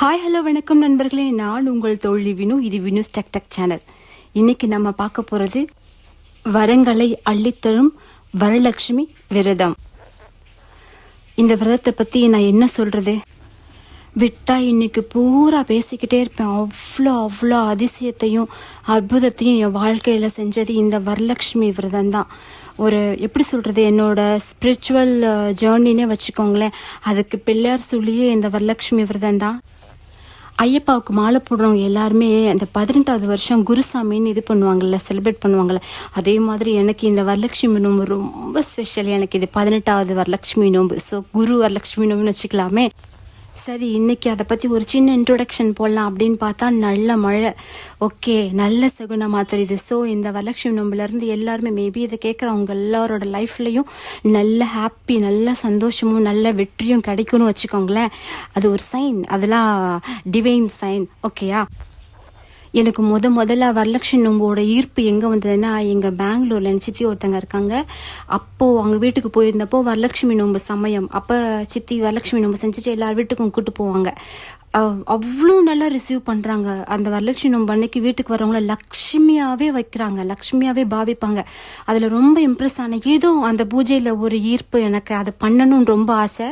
Hi hello வணக்கம் நண்பர்களே, நான் உங்கள் தோழி வினு. இது வினுஸ் டெக் டெக் சேனல். இன்னைக்கு நம்ம பார்க்க போறது வரங்களை அள்ளித்தரும் வரலட்சுமி விரதம். இந்த விரதத்தை பத்தி நான் என்ன சொல்றது, விட்டா இன்னைக்கு பூரா பேசிக்கிட்டே இருப்பேன். அவ்வளோ அவ்வளோ அதிசயத்தையும் அற்புதத்தையும் என் வாழ்க்கையில செஞ்சது இந்த வரலட்சுமி விரதம் தான். ஒரு எப்படி சொல்றது, என்னோட ஸ்பிரிச்சுவல் ஜேர்னினே வச்சுக்கோங்களேன். அதுக்கு பிள்ளையார் சொல்லியே இந்த வரலட்சுமி விரதம் தான். ஐயப்பாவுக்கு மாலை போடுறவங்க எல்லாருமே அந்த 18வது வருஷம் குருசாமின்னு இது பண்ணுவாங்கல்ல, செலிப்ரேட் பண்ணுவாங்கல்ல. அதே மாதிரி எனக்கு இந்த வரலட்சுமி நோம்பு ரொம்ப ஸ்பெஷல். எனக்கு இது 18வது வரலட்சுமி நோம்பு. ஸோ குரு வரலட்சுமி நோம்புன்னு வச்சுக்கலாமே. சரி, இன்னைக்கு அதை பற்றி ஒரு சின்ன இன்ட்ரோடக்ஷன் போடலாம் அப்படின்னு பார்த்தா நல்ல மழை. ஓகே, நல்ல சகுனமாக தெரியுது. ஸோ இந்த வரலட்சுமி நோம்புலேருந்து எல்லாருமே மேபி இதை கேட்குறவங்க எல்லாரோட லைஃப்லையும் நல்ல ஹாப்பி, நல்ல சந்தோஷமும் நல்ல வெற்றியும் கிடைக்கும்னு வச்சுக்கோங்களேன். அது ஒரு சைன், அதெல்லாம் டிவைன் சைன். ஓகேயா? எனக்கு முதல்ல வரலட்சுமி நோம்போட ஈர்ப்பு எங்கே வந்ததுன்னா, எங்கள் பெங்களூரில் என் சித்தி ஒருத்தங்க இருக்காங்க. அப்போது அவங்க வீட்டுக்கு போயிருந்தப்போ வரலட்சுமி நோம்பு சமயம். அப்போ சித்தி வரலட்சுமி நோம்பு செஞ்சுட்டு எல்லார் வீட்டுக்கும் கூப்பிட்டு போவாங்க. அவ்வளோ நல்லா ரிசீவ் பண்ணுறாங்க. அந்த வரலட்சுமி நோம்பு அன்னைக்கு வீட்டுக்கு வரவங்கள லக்ஷ்மியாகவே வைக்கிறாங்க, லக்ஷ்மியாகவே பாவிப்பாங்க. அதில் ரொம்ப இம்ப்ரெஸ் ஆன ஏதோ அந்த பூஜையில் ஒரு ஈர்ப்பு, எனக்கு அதை பண்ணணும்னு ரொம்ப ஆசை.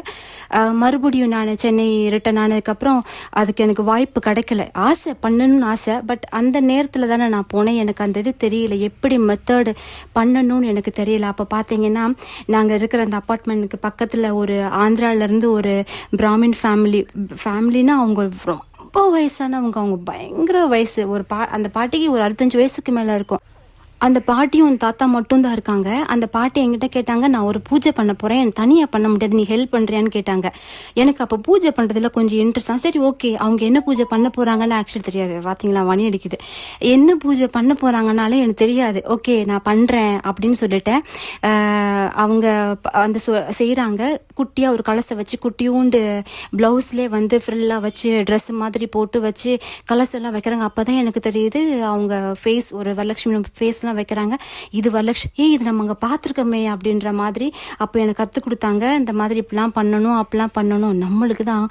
மறுபடியும் நான் சென்னை ரிட்டன் ஆனதுக்கப்புறம் அதுக்கு எனக்கு வாய்ப்பு கிடைக்கல. ஆசை பண்ணணும்னு ஆசை, பட் அந்த நேரத்தில் தானே நான் போனேன். எனக்கு அந்த இது தெரியல, எப்படி மெத்தடு பண்ணணும்னு எனக்கு தெரியல. அப்போ பார்த்தீங்கன்னா, நாங்கள் இருக்கிற அந்த அப்பார்ட்மெண்ட்டுக்கு பக்கத்தில் ஒரு ஆந்திராவிலேருந்து ஒரு பிராமின் ஃபேமிலினா அவங்க ரொம்ப வயசானவங்க. அவங்க பயங்கர வயசு. அந்த பாட்டிக்கு ஒரு 65 வயசுக்கு மேலே இருக்கும். அந்த பாட்டியும் தாத்தா மட்டும் தான் இருக்காங்க. அந்த பாட்டி என்கிட்ட கேட்டாங்க, நான் ஒரு பூஜை பண்ண போறேன், எனக்கு தனியா பண்ண முடியாது, நீ ஹெல்ப் பண்றியான்னு கேட்டாங்க. எனக்கு அப்போ பூஜை பண்றதுல கொஞ்சம் இன்ட்ரெஸ்ட் தான். சரி, ஓகே, அவங்க என்ன பூஜை பண்ண போறாங்கன்னு ஆக்சுவலி தெரியாது. பாத்தீங்களா, மணி அடிக்குது. என்ன பூஜை பண்ண போறாங்கன்னாலும் எனக்கு தெரியாது. ஓகே, நான் பண்றேன் அப்படின்னு சொல்லிட்டேன். அவங்க அந்த செய்யறாங்க. குட்டியா ஒரு கலசை வச்சு, குட்டியூண்டு பிளவுஸ்லேயே வந்து ஃப்ரில்லா வச்சு, ட்ரெஸ் மாதிரி போட்டு வச்சு கலசெல்லாம் வைக்கிறாங்க. அப்பதான் எனக்கு தெரியுது அவங்க ஃபேஸ், ஒரு வரலட்சுமி ஃபேஸ் வைக்கிறாங்க. இது வரலட்சுமி, இது நம்ம அங்க பாத்துருக்கோமே அப்படின்ற மாதிரி. அப்ப எனக்கு கத்து கொடுத்தாங்க, இந்த மாதிரி இப்படிலாம் பண்ணணும், அப்படிலாம் பண்ணணும். நம்மளுக்கு தான்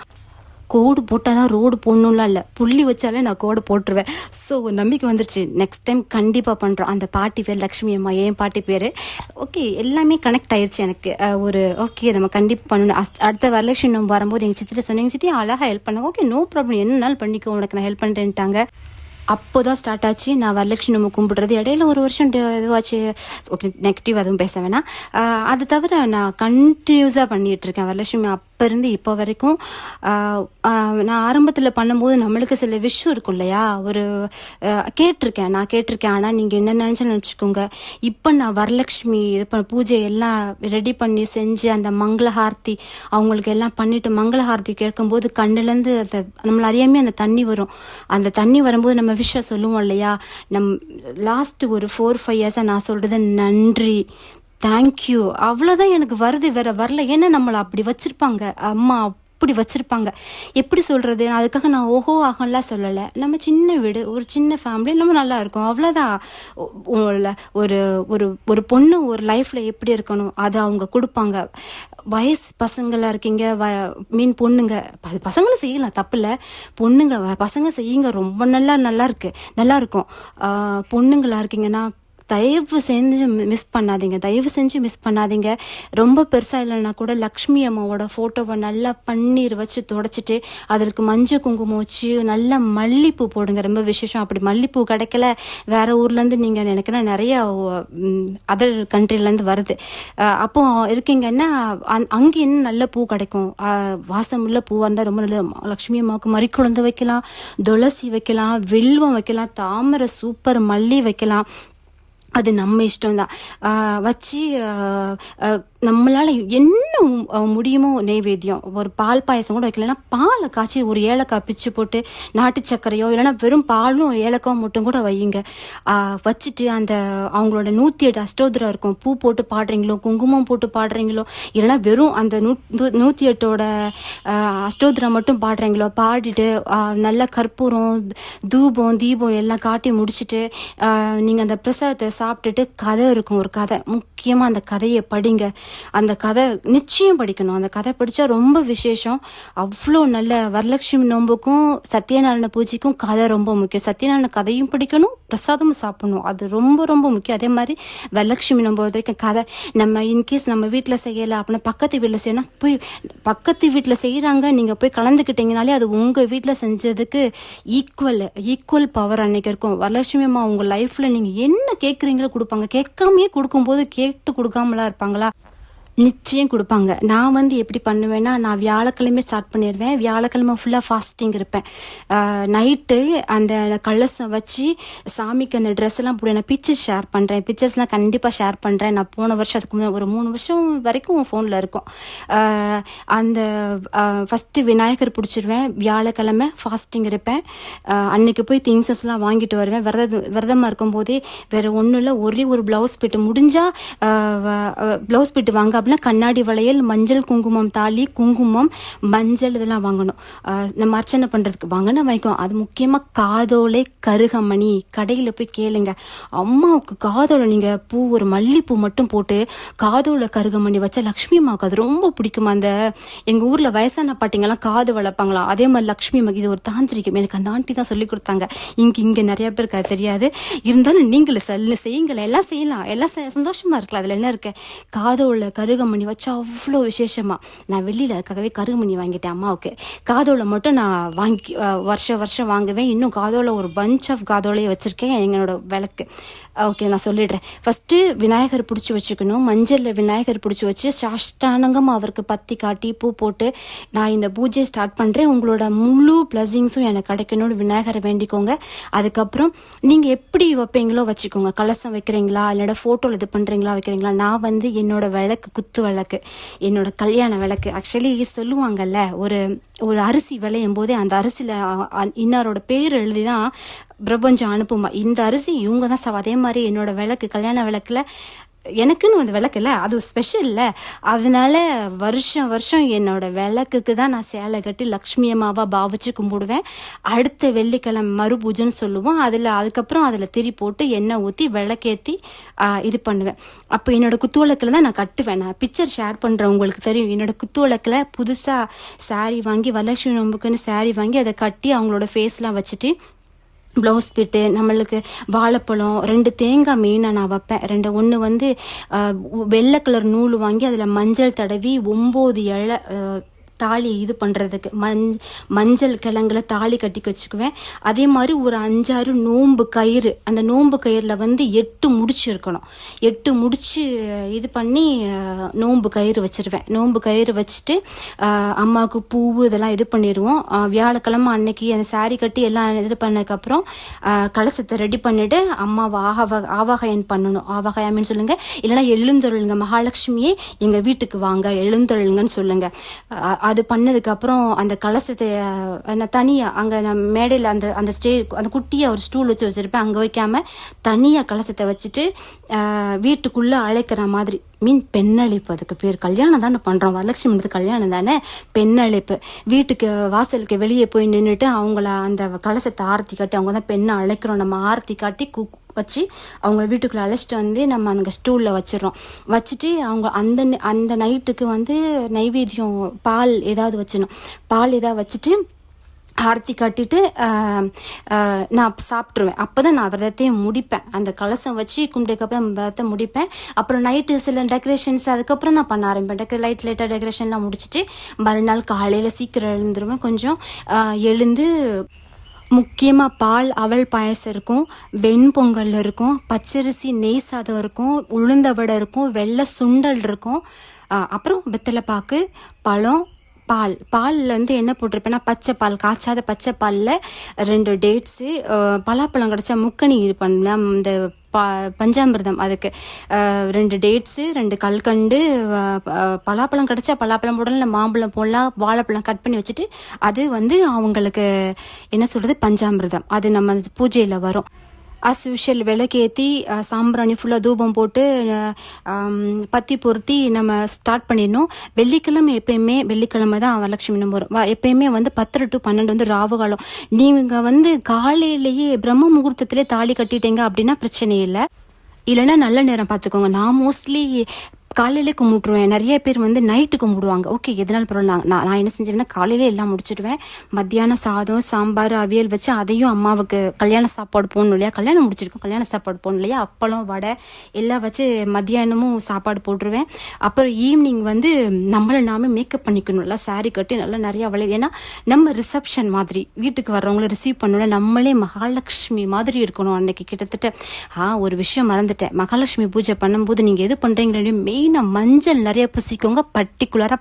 கோடு போட்டாதான் ரோடு போடணும்லாம் இல்லை, புள்ளி வச்சாலே நான் கோடு போட்டுருவேன். ஸோ நம்பிக்கை வந்துருச்சு, நெக்ஸ்ட் டைம் கண்டிப்பாக பண்ணுறோம். அந்த பாட்டி பேர் லக்ஷ்மி அம்மா, என் பாட்டி பேர். ஓகே, எல்லாமே கனெக்ட் ஆயிடுச்சு எனக்கு. ஓகே, நம்ம கண்டிப்பாக பண்ணணும். அடுத்த வரலட்சுமி நம்ம வரும்போது எங்கள் சித்திட்ட சொன்னீங்க, சித்தி அழகாக ஹெல்ப் பண்ணாங்க. ஓகே, நோ ப்ராப்ளம், என்னன்னாலும் பண்ணிக்கோ, உனக்கு நான் ஹெல்ப் பண்ணுறேன்ட்டாங்க. அப்போதான் ஸ்டார்ட் ஆச்சு நான் வரலட்சுமி நம்ம கும்பிடுறது. இடையில ஒரு வருஷம் இதுவாச்சு. ஓகே, நெகட்டிவ் அதுவும் பேச வேணாம். அது தவிர நான் கண்டினியூஸாக பண்ணிட்டு இருக்கேன் வரலட்சுமி அப்போ இருந்து இப்போ வரைக்கும். நான் ஆரம்பத்தில் பண்ணும்போது நம்மளுக்கு சில விஷயம் இருக்கும் இல்லையா, ஒரு நான் கேட்டிருக்கேன். ஆனால் நீங்கள் என்ன நினச்சா நினச்சிக்கோங்க. இப்போ நான் வரலட்சுமி இது பூஜை எல்லாம் ரெடி பண்ணி செஞ்சு அந்த மங்களஹாரத்தி அவங்களுக்கு எல்லாம் பண்ணிட்டு மங்களஹாரத்தி கேட்கும்போது கண்ணுலேருந்து அந்த நம்மள அறியாமே அந்த தண்ணி வரும். அந்த தண்ணி வரும்போது நம்ம விஷயம் சொல்லுவோம் இல்லையா, லாஸ்ட் ஒரு 4-5 இயர்ஸா நான் சொல்றது நன்றி, தேங்க்யூ, அவ்வளோதான் எனக்கு வருது, வேற வரல. ஏன்னா நம்மளை அப்படி வச்சிருப்பாங்க, அம்மா அப்படி வச்சிருப்பாங்க. எப்படி சொல்றது, அதுக்காக நான் ஓஹோ ஆகலாம் சொல்லலை. நம்ம சின்ன வீடு, ஒரு சின்ன ஃபேமிலி, நம்ம நல்லா இருக்கும், அவ்வளோதான். ஒரு ஒரு ஒரு பொண்ணு ஒரு லைஃப்ல எப்படி இருக்கணும் அதை அவங்க கொடுப்பாங்க. வயசு பசங்களா இருக்கீங்க, பொண்ணுங்க, பசங்களும் செய்யலாம், தப்பு இல்லை. பொண்ணுங்க பசங்க செய்யுங்க, ரொம்ப நல்லா இருக்கும். பொண்ணுங்களா இருக்கீங்கன்னா தயவு செஞ்சு மிஸ் பண்ணாதீங்க. ரொம்ப பெருசா இல்லைன்னா கூட லக்ஷ்மி அம்மாவோட போட்டோவை நல்லா பன்னீர் வச்சு தொடச்சிட்டு அதற்கு மஞ்சள் குங்குமம் வச்சு நல்லா மல்லிப்பூ போடுங்க, ரொம்ப விசேஷம். அப்படி மல்லிப்பூ கிடைக்கல, வேற ஊர்ல இருந்து நீங்க நினைக்கிறேன் நிறைய அதர் கண்ட்ரில இருந்து வருது. அப்போ இருக்கீங்கன்னா அங்க என்ன நல்ல பூ கிடைக்கும், வாசமுள்ள பூவா இருந்தா ரொம்ப நல்லது. லக்ஷ்மி அம்மாவுக்கு மறிக்குழந்து வைக்கலாம், துளசி வைக்கலாம், வில்வம் வைக்கலாம், தாமரை சூப்பர், மல்லி வைக்கலாம். அது நம்ம இஷ்டம்தான். வச்சு நம்மளால என்ன முடியுமோ நெய்வேத்தியம், ஒரு பால் பாயசம் கூட வைக்கலன்னா பாலை காய்ச்சி ஒரு ஏலக்காய் பிச்சு போட்டு நாட்டு சர்க்கரையோ இல்லைன்னா வெறும் பாலும் ஏலக்காய் மட்டும் கூட வையுங்க. வச்சுட்டு அந்த அவங்களோட 108 அஷ்டோத்திரம் இருக்கும், பூ போட்டு பாடுறீங்களோ குங்குமம் போட்டு பாடுறீங்களோ இல்லைன்னா வெறும் அந்த 108ஓட அஷ்டோத்திரம் மட்டும் பாடுறீங்களோ பாடிட்டு நல்ல கற்பூரம் தூபம் தீபம் எல்லாம் காட்டி முடிச்சுட்டு நீங்கள் அந்த பிரசாதத்தை சாப்பிட்டுட்டு கதை இருக்கும், ஒரு கதை முக்கியமாக அந்த கதையை படிங்க. அந்த கதை நிச்சயம் படிக்கணும். அந்த கதை படித்தா ரொம்ப விசேஷம். அவ்வளோ நல்ல வரலட்சுமி நோம்புக்கும் சத்யநாராயண பூஜைக்கும் கதை ரொம்ப முக்கியம். சத்யநாராயண கதையும் படிக்கணும், பிரசாதமும் சாப்பிடணும். அது ரொம்ப ரொம்ப முக்கியம். அதே மாதிரி வரலட்சுமி நோம்பு வரைக்கும் கதை நம்ம இன்கேஸ் நம்ம வீட்டில் செய்யலை அப்படின்னா பக்கத்து வீட்டில் செய்யணும். போய் பக்கத்து வீட்டில் செய்கிறாங்க, நீங்கள் போய் கலந்துக்கிட்டீங்கனாலே அது உங்கள் வீட்டில் செஞ்சதுக்கு ஈக்குவல் பவர் அன்னைக்கு இருக்கும். வரலட்சுமி அம்மா உங்கள் லைஃப்பில் நீங்கள் என்ன கேட்குறீங்களோ கொடுப்பாங்க. கேட்காமையே கொடுக்கும்போது கேட்டு கொடுக்காமலாம் இருப்பாங்களா? நிச்சயம் கொடுப்பாங்க. நான் வந்து எப்படி பண்ணுவேன்னா, நான் வியாழக்கிழமை ஸ்டார்ட் பண்ணிடுவேன். வியாழக்கிழமை ஃபுல்லாக ஃபாஸ்டிங் இருப்பேன். நைட்டு அந்த கலசம் வச்சு சாமிக்கு அந்த ட்ரெஸ் எல்லாம் போடுவேன். நான் பிக்சர்ஸ் ஷேர் பண்ணுறேன், பிக்சர்ஸ்லாம் கண்டிப்பாக ஷேர் பண்ணுறேன். நான் போன வருஷம் அதுக்கு முன்னாடி ஒரு 3 வருஷம் வரைக்கும் ஃபோனில் இருக்கும். அந்த ஃபஸ்ட்டு விநாயகர் பிடிச்சிருவேன். வியாழக்கிழமை ஃபாஸ்டிங் இருப்பேன். அன்னைக்கு போய் திங்ஸஸ்லாம் வாங்கிட்டு வருவேன். விரதமாக இருக்கும்போதே வேறு ஒன்றும் இல்லை, ஒரே ஒரு ப்ளவுஸ் பிட்டு முடிஞ்சால் ப்ளவுஸ் பிட்டு வாங்க. கண்ணாடி வளையல், மஞ்சள் குங்குமம் தாலி, குங்குமம், மஞ்சள் இதெல்லாம் வாங்கணும். நம்ம அர்ச்சனை பண்றதுக்கு வாங்கிக்கோ. அது முக்கியமா காதோலை கருகமணி. கடையில போய் கேளுங்க, அம்மாவுக்கு காதோலை நீங்க பூ ஒரு மல்லிப்பூ மட்டும் போட்டு காதோலை கருகமணி வச்சா லக்ஷ்மி அம்மாவுக்கு அது ரொம்ப பிடிக்குமா. அந்த எங்க ஊர்ல வயசான பாட்டிங்கெல்லாம் காது வளர்ப்பாங்களாம். அதே மாதிரி லக்ஷ்மி அம்மாக்கு இது ஒரு தாந்திரிகம். எனக்கு அந்த ஆண்டி தான் சொல்லி கொடுத்தாங்க. இங்க நிறைய பேருக்கு அது தெரியாது. இருந்தாலும் நீங்களும் செய்யுங்களேன், எல்லாம் செய்யலாம், எல்லாம் சந்தோஷமா இருக்கலாம். அதுல என்ன இருக்கு? காதோலை கருகமணி வச்சா அவ்வளோ விசேஷமா. நான் வெளியில அதுக்காகவே கருகமணி வாங்கிட்டேன் அம்மாவுக்கு. காதோலை மட்டும் நான் வாங்கி வருஷம் வாங்குவேன். இன்னும் காதோலை ஒரு பஞ்ச் ஆஃப் காதோலையை வச்சிருக்கேன் எங்களோட விளக்கு. ஓகே, நான் சொல்லிடுறேன். ஃபர்ஸ்ட் விநாயகர் பிடிச்சி வச்சுக்கணும். மஞ்சள்ல விநாயகர் பிடிச்சி வச்சு சாஷ்டானங்கமா அவருக்கு பத்தி காட்டி பூ போட்டு நான் இந்த பூஜையை ஸ்டார்ட் பண்றேன், உங்களோட முழு பிளஸிங்ஸும் எனக்கு கிடைக்கணும்னு விநாயகரை வேண்டிக்கோங்க. அதுக்கப்புறம் நீங்க எப்படி வைப்பீங்களோ வச்சுக்கோங்க. கலசம் வைக்கிறீங்களா, இல்லைன்னா போட்டோல இது பண்றீங்களா வைக்கிறீங்களா. நான் வந்து என்னோட விளக்கு குத்து விளக்கு, என்னோட கல்யாண விளக்கு. ஆக்சுவலி சொல்லுவாங்கல்ல, ஒரு அரிசி விளையும் போதே அந்த அரிசியில இன்னாரோட பேர் எழுதிதான் பிரபஞ்சம் அனுப்புமா. இந்த அரிசி இவங்க தான். அதே மாதிரி என்னோட விளக்கு, கல்யாண விளக்குல எனக்குன்னு வந்து விளக்கு இல்லை, அது ஸ்பெஷல் இல்லை. அதனால வருஷம் என்னோட விளக்குக்கு தான் நான் சேலை கட்டி லக்ஷ்மி அம்மாவா பாவிச்சு கும்பிடுவேன். அடுத்த வெள்ளிக்கிழமை மறு பூஜைன்னு சொல்லுவோம். அதுக்கப்புறம் அதில் திரி போட்டு எண்ணெய் ஊற்றி விளக்கேற்றி இது பண்ணுவேன். அப்போ என்னோட குத்துவிளக்கில் தான் நான் கட்டுவேன். நான் பிக்சர் ஷேர் பண்ணுறேன், உங்களுக்கு தெரியும். என்னோட குத்துவிளக்கில் புதுசாக சாரீ வாங்கி, வரலட்சுமி நோம்புக்குன்னு சாரீ வாங்கி அதை கட்டி அவங்களோட ஃபேஸ்லாம் வச்சுட்டு ப்ளவுஸ் பிட்டு, நம்மளுக்கு வாழைப்பழம், 2 தேங்காய் மெயினாக நான் வைப்பேன். ஒன்று வந்து வெள்ளை கலர் நூல் வாங்கி அதில் மஞ்சள் தடவி 9 இலை தாலி இது பண்ணுறதுக்கு மஞ்சள் கிழங்குல தாலி கட்டி வச்சுக்குவேன். அதே மாதிரி ஒரு 5-6 நோம்பு கயிறு, அந்த நோம்பு கயிறில் வந்து 8 முடிச்சு இருக்கணும். 8 முடிச்சு இது பண்ணி நோம்பு கயிறு வச்சிருவேன். நோம்பு கயிறு வச்சுட்டு அம்மாவுக்கு பூவு இதெல்லாம் இது பண்ணிடுவோம். வியாழக்கிழமை அன்னைக்கு அந்த சாரி கட்டி எல்லாம் இது பண்ணதுக்கப்புறம் கலசத்தை ரெடி பண்ணிட்டு அம்மாவை ஆவாகயம் பண்ணணும். ஆவாகயாமின்னு சொல்லுங்க, இல்லைன்னா எழுந்தருளுங்க, மகாலட்சுமியே எங்கள் வீட்டுக்கு வாங்க எழுந்தருளுங்கன்னு சொல்லுங்க. அது பண்ணதுக்கு அப்புறம் அந்த கலசத்தை தனியா அங்க நான் மேடையில அந்த அந்த குட்டியா ஒரு ஸ்டூல் வச்சிருப்பேன். அங்க வைக்காம தனியா கலசத்தை வச்சுட்டு வீட்டுக்குள்ள அழைக்கிற மாதிரி, பெண்ணழைப்பு. அதுக்கு பேர் கல்யாணம் தானே பண்றோம், வரலட்சுமி கல்யாணம் தானே, பெண்ணழைப்பு. வீட்டுக்கு வாசலுக்கு வெளியே போய் நின்றுட்டு அவங்கள அந்த கலசத்தை ஆரத்தி காட்டி, அவங்க தான் பெண்ணை அழைக்கிறோம், நம்ம ஆரத்தி காட்டி வச்சு அவங்கள வீட்டுக்குள்ள அழைச்சிட்டு வந்து நம்ம அந்த ஸ்டூல்ல வச்சிடறோம். வச்சுட்டு அவங்க அந்த நைட்டுக்கு வந்து நைவேத்தியம் பால் ஏதாவது வச்சிடணும். பால் ஏதாவது வச்சுட்டு ஆரத்தி காட்டிட்டு நான் சாப்பிட்ருவேன். அப்போதான் நான் விரதத்தையும் முடிப்பேன். அந்த கலசம் வச்சு கும்பிட்டுக்கப்புறம் விரதத்தை முடிப்பேன். அப்புறம் நைட்டு சில டெக்கரேஷன்ஸ் அதுக்கப்புறம் நான் பண்ண ஆரம்பிப்பேன். லைட்டாக டெக்கரேஷன்லாம் முடிச்சுட்டு மறுநாள் காலையில் சீக்கிரம் எழுந்துருவேன். கொஞ்சம் எழுந்து முக்கியமாக பால் அவல் பாயசம் இருக்கும், வெண்பொங்கல் இருக்கும், பச்சரிசி நெய் சாதம் இருக்கும், உளுந்த வடை இருக்கும், வெள்ளை சுண்டல் இருக்கும், அப்புறம் வெத்தலை பாக்கு, பழம், பாலில் வந்து என்ன போட்டிருப்பேன்னா பச்சை பால், காய்ச்சாத பச்சை பாலில் 2 டேட்ஸு, பலாப்பழம் கிடச்சா முக்கணி பண்ணலாம், இந்த பஞ்சாமிர்தம் அதுக்கு 2 டேட்ஸு, 2 கல்கண்டு, பலாப்பழம் கிடச்சா பலாப்பழம் போடலாம், இல்லை மாம்பழம் போடலாம், வாழைப்பழம் கட் பண்ணி வச்சுட்டு அது வந்து அவங்களுக்கு என்ன சொல்கிறது பஞ்சாமிர்தம். அது நம்ம பூஜையில் வரும். அஸ் யூஷுவல் விளக்கேற்றி சாம்பிராணி ஃபுல்லாக தூபம் போட்டு பத்தி பொருத்தி நம்ம ஸ்டார்ட் பண்ணிடணும். வெள்ளிக்கிழமை தான் வரலட்சுமி நோம்பு வரும். எப்பயுமே வந்து 10 to 12 வந்து ராவு காலம். நீங்கள் வந்து காலையிலேயே பிரம்ம முகூர்த்தத்திலே தாலி கட்டிட்டீங்க அப்படின்னா பிரச்சனை இல்லை. இல்லைன்னா நல்ல நேரம் பார்த்துக்கோங்க. நான் மோஸ்ட்லி காலையிலே கும்பிட்டுருவேன். நிறைய பேர் வந்து நைட்டு கும்பிடுவாங்க. ஓகே, எதனால பரவாயில்ல. நான் என்ன செஞ்சேன்னா காலையிலே எல்லாம் முடிச்சிடுவேன். மத்தியானம் சாதம் சாம்பார் அவியல் வச்சு அதையும் அம்மாவுக்கு கல்யாண சாப்பாடு போடணும் இல்லையா, கல்யாணம் முடிச்சிருக்கோம், கல்யாண சாப்பாடு போடணும் இல்லையா, அப்பளம் வடை எல்லாம் வச்சு மத்தியானமும் சாப்பாடு போட்டுருவேன். அப்புறம் ஈவினிங் வந்து நம்மளை நாமே மேக்கப் பண்ணிக்கணும்ல, சாரி கட்டி நல்லா நிறைய ஏன்னா நம்ம ரிசப்ஷன் மாதிரி வீட்டுக்கு வர்றவங்களை ரிசீவ் பண்ணணும், நம்மளே மகாலட்சுமி மாதிரி இருக்கணும். அன்னைக்கு கிட்டத்தட்ட ஒரு விஷயம் மறந்துட்டேன். மகாலட்சுமி பூஜை பண்ணும்போது நீங்க எது பண்றீங்களோ மெயினா மஞ்சள் நிறைய பூசிக்கோங்க. பர்டிகுலரா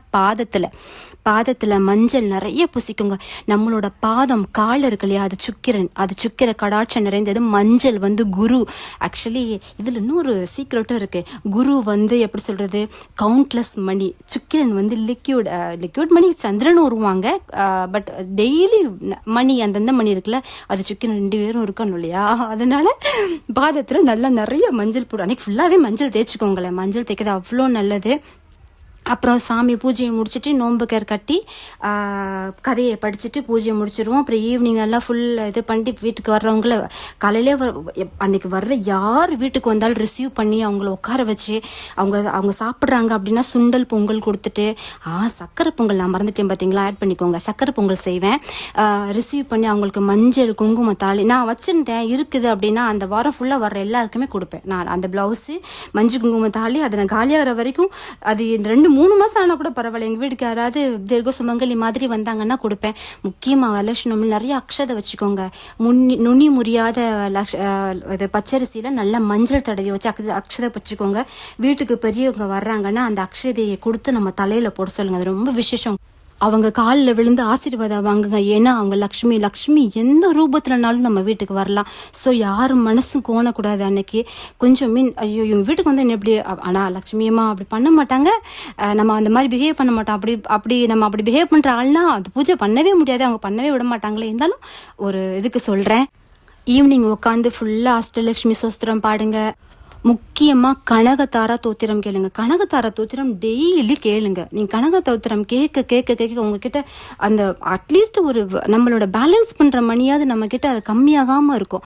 பாதத்துல மஞ்சள் நிறைய பூசிக்கோங்க. நம்மளோட பாதம் கால் இருக்கு இல்லையா, அது சுக்கிர கடாட்சம் நிறைந்தது. மஞ்சள் வந்து குரு. ஆக்சுவலி இதுல இன்னொரு சீக்ரெட்டும் இருக்கு. குரு வந்து எப்படி சொல்றது, கவுண்ட்லெஸ் மணி. சுக்கிரன் வந்து லிக்யூட் மணி, சந்திரன் வருவாங்க. பட் டெய்லி மணி, அந்தந்த மணி இருக்குல்ல, அது சுக்கிரன் 2 பேரும் இருக்கணும் இல்லையா. அதனால பாதத்துல நல்லா நிறைய மஞ்சள் போடு. அன்னைக்கு ஃபுல்லாவே மஞ்சள் தேய்ச்சிக்கோங்களேன். மஞ்சள் தேய்க்கிறது அவ்வளோ நல்லது. அப்புறம் சாமி பூஜையை முடிச்சுட்டு நோன்புக்கர் கட்டி கதையை படிச்சுட்டு பூஜையை முடிச்சிருவோம். அப்புறம் ஈவினிங் நல்லா ஃபுல் இது பண்ணி வீட்டுக்கு வர்றவங்கள காலையிலே அன்னைக்கு வர்ற யார் வீட்டுக்கு வந்தாலும் ரிசீவ் பண்ணி அவங்கள உட்கார வச்சு அவங்க சாப்பிட்றாங்க அப்படின்னா சுண்டல் பொங்கல் கொடுத்துட்டு சக்கரை பொங்கல் நான் மறந்துட்டேன் பார்த்தீங்களா, ஆட் பண்ணிக்கோங்க. சக்கரை பொங்கல் செய்வேன். ரிசீவ் பண்ணி அவங்களுக்கு மஞ்சள் குங்கும தாலி நான் வச்சுருந்தேன் இருக்குது அப்படின்னா அந்த வாரம் ஃபுல்லாக வர்ற எல்லாருக்குமே கொடுப்பேன். நான் அந்த ப்ளவுஸு மஞ்சள் குங்கும தாலி அதை நான் காலியாகிற வரைக்கும், அது 2-3 மாசம் ஆனா கூட பரவாயில்ல. எங்க வீட்டுக்கு யாராவது தீர்க்க சுமங்கலி மாதிரி வந்தாங்கன்னா கொடுப்பேன். முக்கியமா வரலட்சுமி நிறைய அக்ஷதை வச்சுக்கோங்க. நுனி முறியாத பச்சரிசியில நல்லா மஞ்சள் தடவி வச்சு அக்ஷதை வச்சுக்கோங்க. வீட்டுக்கு பெரியவங்க வர்றாங்கன்னா அந்த அக்ஷதையை கொடுத்து நம்ம தலையில போட சொல்லுங்க. அது ரொம்ப விசேஷம். அவங்க காலில் விழுந்து ஆசீர்வாதம் வாங்குங்க. ஏன்னா அவங்க லக்ஷ்மி எந்த ரூபத்துலனாலும் நம்ம வீட்டுக்கு வரலாம். ஸோ யாரும் மனசும் கோணக்கூடாது. அன்னைக்கு கொஞ்சம் ஐயோ இவங்க வீட்டுக்கு வந்து என்ன எப்படி, ஆனால் லக்ஷ்மியம்மா அப்படி பண்ண மாட்டாங்க, நம்ம அந்த மாதிரி பிஹேவ் பண்ண மாட்டோம். அப்படி பிஹேவ் பண்ற ஆள்னா அது பூஜை பண்ணவே முடியாது, அவங்க பண்ணவே விட மாட்டாங்களே. இருந்தாலும் ஒரு இதுக்கு சொல்றேன். ஈவினிங் உட்காந்து ஃபுல்லா அஷ்டலட்சுமி சோஸ்திரம் பாடுங்க. முக்கியமா கனகதாரா தோத்திரம் கேளுங்க. கனகதாரா தோத்திரம் டெய்லி கேளுங்க. நீங்க கனகதோத்திரம் கேட்க உங்ககிட்ட அந்த அட்லீஸ்ட் ஒரு நம்மளோட பேலன்ஸ் பண்ற மணியாவது நம்ம கிட்ட அது கம்மியாகாம இருக்கும்.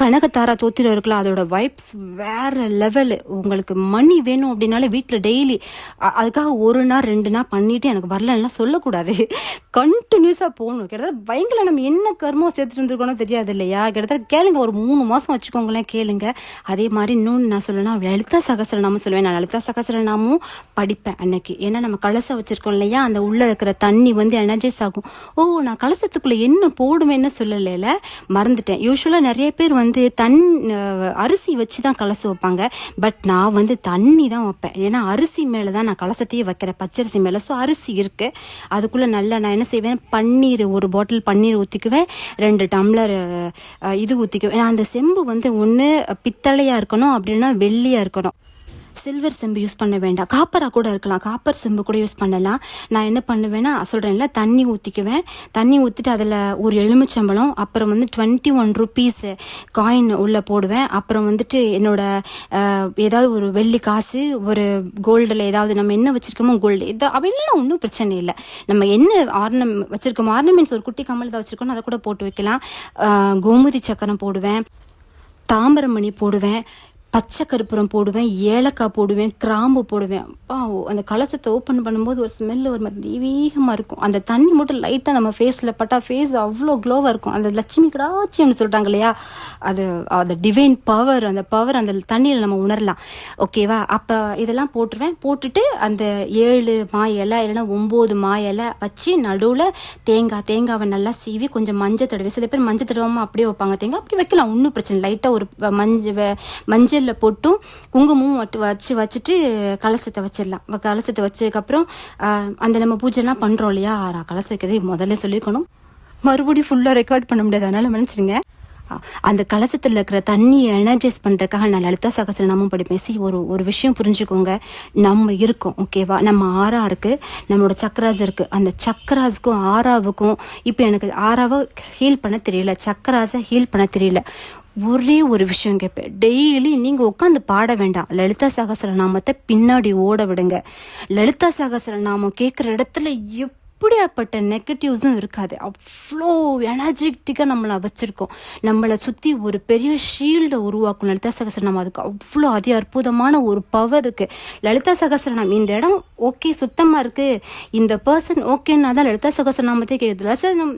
கனகதாரா தோத்திரம் இருக்கலாம், அதோட வைப்ஸ் வேற லெவலு. உங்களுக்கு மணி வேணும் அப்படின்னாலே வீட்டில் டெய்லி அதுக்காக 1 நாள் 2 நாள் பண்ணிட்டு எனக்கு வரலன்னா சொல்லக்கூடாது. கண்டினியூஸாக போகணும். கிட்டத்தட்ட பயங்கர நம்ம என்ன கர்மோ சேர்த்துட்டு இருந்திருக்கோன்னு தெரியாது இல்லையா. கிட்டத்தட்ட கேளுங்க, ஒரு 3 மாதம் வச்சுக்கோங்களேன், கேளுங்க. அதே மாதிரி இன்னொன்று நான் சொல்லணும்னா லலிதா சகஸ்ரநாமம் சொல்லுவேன். நான் லலிதா சகஸ்ரநாமும் படிப்பேன் அன்னைக்கு. ஏன்னா நம்ம கலசம் வச்சிருக்கோம் இல்லையா, அந்த உள்ள இருக்கிற தண்ணி வந்து எனர்ஜைஸ் ஆகும். நான் கலசத்துக்குள்ள என்ன போடுவேன்னு சொல்லல, மறந்துட்டேன். யூஸ்வலாக நிறைய பேர் வந்து அரிசி வச்சுதான் கலசம் வைப்பாங்க. பட் நான் வந்து தண்ணி தான் வைப்பேன். ஏன்னா அரிசி மேலதான் நான் கலசத்தையே வைக்கிறேன், பச்சரிசி மேல. ஸோ அரிசி இருக்கு, அதுக்குள்ள நல்லா நான் என்ன செய்வேன், பன்னீர் 1 பாட்டில் பன்னீர் ஊற்றிக்குவேன், 2 டம்ளர் இது ஊற்றிக்குவேன். அந்த செம்பு வந்து ஒன்று பித்தளையா இருக்கணும், அப்படின்னா வெள்ளியா இருக்கணும். சில்வர் செம்பு யூஸ் பண்ண வேண்டாம், காப்பரா கூட இருக்கலாம், காப்பர் செம்பு கூட யூஸ் பண்ணலாம். நான் என்ன பண்ணுவேன்னா சொல்றேன்ல, தண்ணி ஊற்றிக்குவேன். தண்ணி ஊற்றிட்டு அதில் ஒரு எலுமிச்சம்பழம், அப்புறம் வந்து 21 ருபீஸ் காயின் உள்ள போடுவேன். அப்புறம் வந்துட்டு என்னோட ஏதாவது ஒரு வெள்ளி காசு, ஒரு கோல்டில் ஏதாவது நம்ம என்ன வச்சிருக்கோமோ கோல்டு, இது அப்படிலாம் ஒன்றும் பிரச்சனை இல்லை. நம்ம என்ன வச்சிருக்கோமோ ஆர்னமெண்ட்ஸ், ஒரு குட்டி கம்மல் தான் வச்சிருக்கோம், அதை கூட போட்டு வைக்கலாம். கோமதி சக்கரம் போடுவேன், தாமரமணி போடுவேன், பச்சை கருப்புரம் போடுவேன், ஏலக்காய் போடுவேன், கிராம்பு போடுவேன். அந்த கலசத்தை ஓப்பன் பண்ணும்போது ஒரு ஸ்மெல் ஒரு மாதிரி தெய்வீகமாக இருக்கும். அந்த தண்ணி மட்டும் லைட்டாக நம்ம ஃபேஸில் பட்டா ஃபேஸ் அவ்வளோ க்ளோவாக இருக்கும். அந்த லட்சுமி கடாட்சியம்னு சொல்கிறாங்க இல்லையா, அது டிவைன் பவர், அந்த பவர் அந்த தண்ணியில் நம்ம உணரலாம். ஓகேவா. அப்போ இதெல்லாம் போட்டுருவேன். போட்டுட்டு அந்த 7 மா இலை இல்லைன்னா 9 மா இலை வச்சு நடுவில் தேங்காவை நல்லா சீவி கொஞ்சம் மஞ்சள் தடவை, சில பேர் மஞ்சள் தடவாமல் அப்படியே வைப்பாங்க தேங்காய், அப்படி வைக்கலாம், ஒன்றும் பிரச்சனை. லைட்டாக ஒரு மஞ்சள் போட்டும் குங்குமமும் வச்சுட்டு கலசத்தை வச்சிடலாம். கலசத்தை வச்சதுக்கப்புறம் அந்த நம்ம பூஜைலாம் பண்றோம் இல்லையா, நான் கலசம் வைக்கிறதே முதல்ல சொல்லியிருக்கணும், மறுபடியும் ஃபுல்லா ரெக்கார்ட் பண்ண முடியாது, அதனால மன்னிச்சிடுங்க. அந்த கலசத்துல இருக்கிற தண்ணியை எனர்ஜைஸ் பண்றதுக்காக நான் லலிதா சகஸ்ரநாமம் படிப்பேன். ஒரு விஷயம் புரிஞ்சுக்கோங்க, நம்ம இருக்கோம் ஓகேவா, நம்ம ஆறா இருக்கு, நம்மளோட சக்கராஸ் இருக்கு. அந்த சக்கராஸுக்கும் ஆறாவுக்கும் இப்போ எனக்கு ஆறாவை ஹீல் பண்ண தெரியல, சக்கராஸை ஹீல் பண்ண தெரியல. ஒரே ஒரு விஷயம் கேட்பேன், டெய்லி நீங்க உட்காந்து பாட வேண்டாம், லலிதா சகஸ்ரநாமத்தை பின்னாடி ஓட விடுங்க. லலிதா சகஸ்ரநாமம் கேட்குற இடத்துல எப்படியாப்பட்ட நெகட்டிவ்ஸும் இருக்காது. அவ்வளோ எனர்ஜெட்டிக்காக நம்மளை வச்சுருக்கோம். நம்மளை சுற்றி ஒரு பெரிய ஷீல்டை உருவாக்கும் லலிதா சகஸ்ரநாமம். அதுக்கு அவ்வளோ அற்புதமான ஒரு பவர் இருக்குது. லலிதா சகஸ்ரநாமம் இந்த இடம் ஓகே சுத்தமாக இருக்குது, இந்த பர்சன் ஓகேன்னா தான் லலிதா சகஸ்ரநாமத்தை கேட்குது.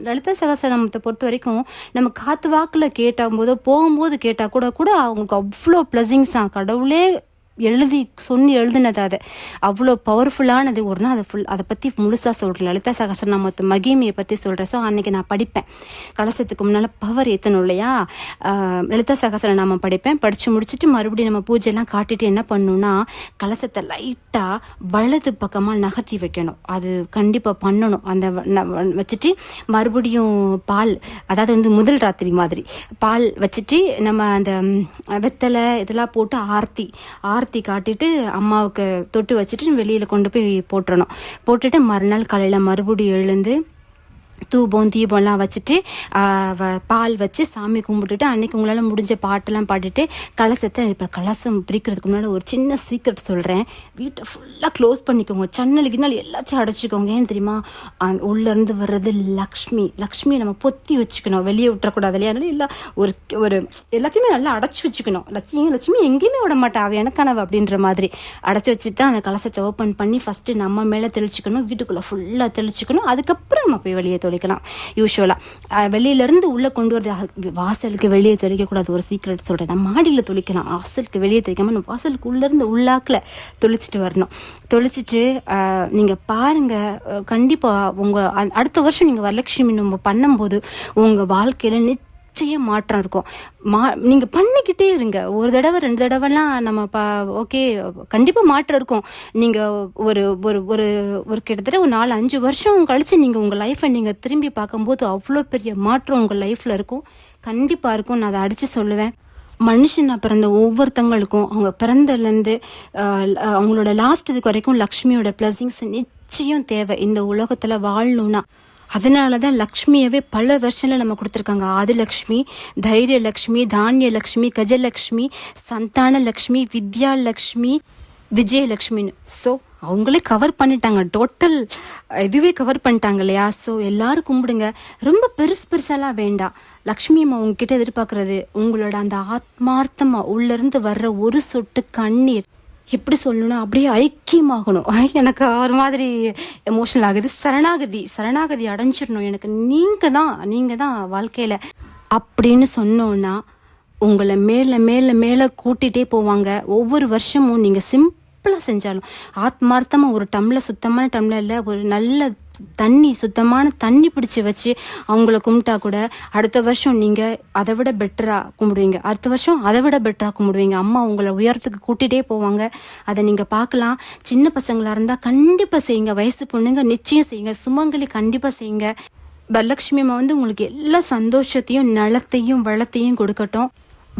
லலிதா சகஸ்ரநாமத்தை பொறுத்த வரைக்கும் நம்ம காற்று வாக்கில் கேட்டால் போதோ போகும்போது கேட்டால் கூட அவங்களுக்கு அவ்வளோ ப்ளஸிங்ஸ் தான். கடவுளே எழுதினது. அது அவ்வளோ பவர்ஃபுல்லானது. ஒரு நாள் அதை பற்றி முழுசாக சொல்கிறேன். லலிதா சகஸ்ரநாமத்து மகிமையை பற்றி சொல்கிறேன். ஸோ அன்றைக்கி நான் படிப்பேன். கலசத்துக்கு முன்னால் பவர் ஏற்றணும் இல்லையா, லலிதா சகஸ்ரநாமம் படிப்பேன். படித்து முடிச்சுட்டு மறுபடியும் நம்ம பூஜையெல்லாம் காட்டிட்டு என்ன பண்ணணும்னா, கலசத்தை லைட்டாக வலது பக்கமாக நகர்த்தி வைக்கணும். அது கண்டிப்பாக பண்ணணும். அந்த வச்சுட்டு மறுபடியும் பால், அதாவது முதல் ராத்திரி மாதிரி பால் வச்சுட்டு நம்ம அந்த வெத்தலை இதெல்லாம் போட்டு ஆர்த்தி காட்டிட்டு அம்மாவுக்கு தொட்டு வச்சுட்டு வெளியில் கொண்டு போய் போட்டுட்டு மறுநாள் காலையில் மறுபடியும் எழுந்து தூபம் தீபம்லாம் வச்சுட்டு பால் வச்சு சாமி கும்பிட்டுட்டு அன்னைக்கு உங்களால் முடிஞ்ச பாட்டெல்லாம் பாடிட்டு கலசத்தை இப்போ கலசம் பிரிக்கிறதுக்கு முன்னாடி ஒரு சின்ன சீக்ரெட் சொல்கிறேன். வீட்டை ஃபுல்லாக க்ளோஸ் பண்ணிக்கோங்க, ஜன்னலுக்குனாலும் எல்லாத்தையும் அடைச்சிக்கோங்க. ஏன்னு தெரியுமா, உள்ளேருந்து வர்றது லக்ஷ்மி நம்ம பொத்தி வச்சுக்கணும், வெளியே விட்டுறக்கூடாது இல்லையா. அதனால எல்லாம் ஒரு எல்லாத்தையுமே நல்லா அடைச்சி வச்சுக்கணும். லட்சுமி எங்கேயுமே விட மாட்டா, அவ எனக்கானவ அப்படின்ற மாதிரி அடைச்சி வச்சுட்டு தான் அந்த கலசத்தை ஓப்பன் பண்ணி ஃபஸ்ட்டு நம்ம மேலே தெளிச்சுக்கணும், வீட்டுக்குள்ளே ஃபுல்லாக தெளிச்சுக்கணும். அதுக்கப்புறம் நம்ம போய் வெளியே தொலைக்கலாம். யூஸ்வலாக வெளியிலேருந்து உள்ளே கொண்டு வரது, வாசலுக்கு வெளியே தொலைக்கக்கூடாது. ஒரு சீக்ரெட் சொல்கிறேன், நம்ம மாடியில் தொலைக்கலாம், வாசலுக்கு வெளியே தொலைக்காமல் நம்ம வாசலுக்கு உள்ளேருந்து உள்ளாக்கில் தொளிச்சிட்டு வரணும். தொளிச்சிட்டு நீங்கள் பாருங்கள், கண்டிப்பாக உங்கள் அடுத்த வருஷம் நீங்கள் வரலட்சுமி நம்ம பண்ணும்போது உங்கள் வாழ்க்கையில் நிச்சயம் மாற்றம் இருக்கும். நீங்கள் பண்ணிக்கிட்டே இருங்க. ஒரு தடவை 2 தடவைலாம் நம்ம ஓகே கண்டிப்பாக மாற்றம் இருக்கும். நீங்கள் ஒரு ஒரு ஒரு ஒரு கிட்டத்தட்ட ஒரு 4-5 வருஷம் கழித்து நீங்கள் உங்கள் லைஃப்பை நீங்கள் திரும்பி பார்க்கும்போது அவ்வளோ பெரிய மாற்றம் உங்கள் லைஃப்பில் இருக்கும். கண்டிப்பாக இருக்கும். நான் அதை அடித்து சொல்லுவேன். மனுஷனாக பிறந்த ஒவ்வொருத்தங்களுக்கும் அவங்க பிறந்ததுலேருந்து அவங்களோட லாஸ்ட் இதுக்கு வரைக்கும் லக்ஷ்மியோட பிளஸிங்ஸ் நிச்சயம் தேவை இந்த உலகத்தில் வாழணும்னா. அதனால தான் லக்ஷ்மியவே பல வருஷன்ல நம்ம கொடுத்துருக்காங்க. ஆதிலக்ஷ்மி, தைரியலக்ஷ்மி, தானியலக்ஷ்மி, கஜலக்ஷ்மி, சந்தானலக்ஷ்மி, வித்யாலக்ஷ்மி, விஜயலக்ஷ்மின்னு. ஸோ அவங்களே கவர் பண்ணிட்டாங்க, டோட்டல் இதுவே கவர் பண்ணிட்டாங்க இல்லையா. ஸோ எல்லாரும் கும்பிடுங்க. ரொம்ப பெருசாலாம் வேண்டாம். லக்ஷ்மி அம்மா உங்ககிட்ட எதிர்பார்க்கறது உங்களோட அந்த ஆத்மார்த்தமா உள்ளேருந்து வர்ற ஒரு சொட்டு கண்ணீர். எப்படி சொல்லணும்னா அப்படியே ஐக்கியமாகணும். எனக்கு ஒரு மாதிரி எமோஷனல் ஆகுது. சரணாகதி அடைஞ்சிடணும். எனக்கு நீங்கள் தான் வாழ்க்கையில் அப்படின்னு சொன்னோன்னா உங்களை மேலே கூட்டிகிட்டே போவாங்க. ஒவ்வொரு வருஷமும் நீங்கள் சிம்பிளாக செஞ்சாலும் ஆத்மார்த்தமாக ஒரு டம்ளர், சுத்தமான டம்ளரில் ஒரு நல்ல சுத்தமான தண்ணி பிடிச்சி வச்சு அவங்கள கும்பிட்டா கூட அடுத்த வருஷம் நீங்கள் அதை விட பெட்டராக கும்பிடுவீங்க. அடுத்த வருஷம் அதை விட பெட்டராக கும்பிடுவீங்க. அம்மா உங்களை உயரத்துக்கு கூட்டிகிட்டே போவாங்க. அதை நீங்கள் பார்க்கலாம். சின்ன பசங்களாக இருந்தால் கண்டிப்பாக செய்யுங்க. வயசு பொண்ணுங்க நிச்சயம் செய்யுங்க. சுமங்கலி கண்டிப்பாக செய்யுங்க. வரலட்சுமி அம்மா உங்களுக்கு எல்லா சந்தோஷத்தையும் நலத்தையும் வளத்தையும் கொடுக்கட்டும்.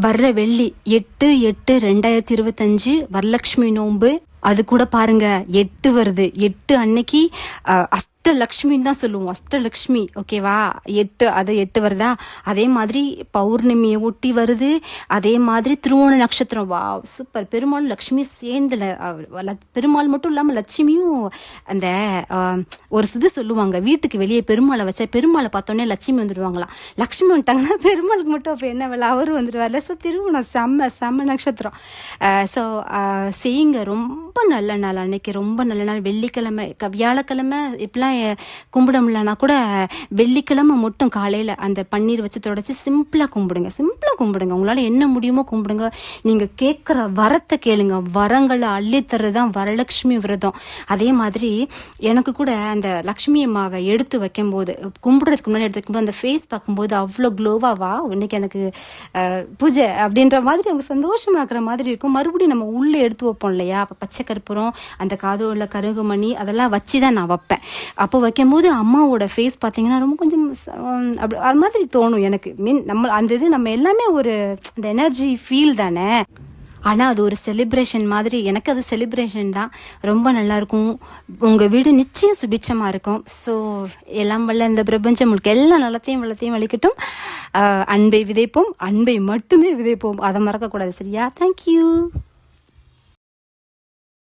வர்ற வெள்ளி 8/8/2025 வரலட்சுமி நோன்பு. அது கூட பாருங்க 8 வருது. 8 அன்னைக்கு அஷ்டலக்ஷ்மின்னு தான் சொல்லுவோம். அஷ்டலக்ஷ்மி ஓகேவா. 8 வருதா. அதே மாதிரி பௌர்ணமியை ஒட்டி வருது. அதே மாதிரி திருவோண நட்சத்திரம். வா சூப்பர். பெருமாள் லக்ஷ்மி சேர்ந்து, பெருமாள் மட்டும் இல்லாமல் லட்சுமியும் அந்த ஒரு சொல்லுவாங்க, வீட்டுக்கு வெளியே பெருமாளை வச்சா பெருமாளை பார்த்தோன்னே லட்சுமி வந்துடுவாங்களாம். லக்ஷ்மி வந்துட்டாங்கன்னா பெருமாளுக்கு மட்டும் அப்போ என்ன வேலை, அவரு வந்துடுவார்ல. ஸோ திருவோணம் செம்ம நட்சத்திரம். ஸோ செய்யுங்க. ரொம்ப நல்ல நாள் அன்னைக்கு, ரொம்ப நல்ல நாள். வெள்ளிக்கிழமை, வியாழக்கிழமை இப்பெல்லாம் கும்பிட முடியலன்னா கூட வெள்ளிக்கிழமை மட்டும் காலையில் அந்த பன்னீர் வச்சு தொடச்சி சிம்பிளாக கும்பிடுங்க. உங்களால் என்ன முடியுமோ கும்பிடுங்க. நீங்கள் கேட்குற வரத்தை கேளுங்க. வரங்களை அள்ளித்தர்றது தான் வரலட்சுமி விரதம். அதே மாதிரி எனக்கு கூட அந்த லக்ஷ்மி அம்மாவை எடுத்து வைக்கும்போது, கும்பிடுறதுக்கு முன்னாடி எடுத்து வைக்கும்போது அந்த ஃபேஸ் பார்க்கும்போது அவ்வளோ க்ளோவாவா இன்னைக்கு எனக்கு பூஜை அப்படின்ற மாதிரி அவங்க சந்தோஷமாக்குற மாதிரி இருக்கும். மறுபடியும் நம்ம உள்ளே எடுத்து வைப்போம் இல்லையா. அப்போ பச்சை கற்பூரம், அந்த காதோல கருகுமணி அதெல்லாம் வச்சு தான் நான் வைப்பேன். அப்போ வைக்கும்போது அம்மாவோட ஃபேஸ் பார்த்தீங்கன்னா ரொம்ப கொஞ்சம் அப்படி அது மாதிரி தோணும் எனக்கு. நம்ம அந்த இது நம்ம எல்லாமே ஒரு அந்த எனர்ஜி ஃபீல் தானே. ஆனால் அது ஒரு செலிப்ரேஷன் மாதிரி. எனக்கு அது செலிப்ரேஷன் தான். ரொம்ப நல்லாயிருக்கும். உங்கள் வீடு நிச்சயம் சுபிட்சமாக இருக்கும். ஸோ எல்லாம் வல்ல இந்த பிரபஞ்சம் உங்களுக்கு எல்லா நலத்தையும் வளத்தையும் வலிக்கட்டும். அன்பை விதைப்போம், அன்பை மட்டுமே விதைப்போம். அதை மறக்கக்கூடாது. சரியா? தேங்க்யூ.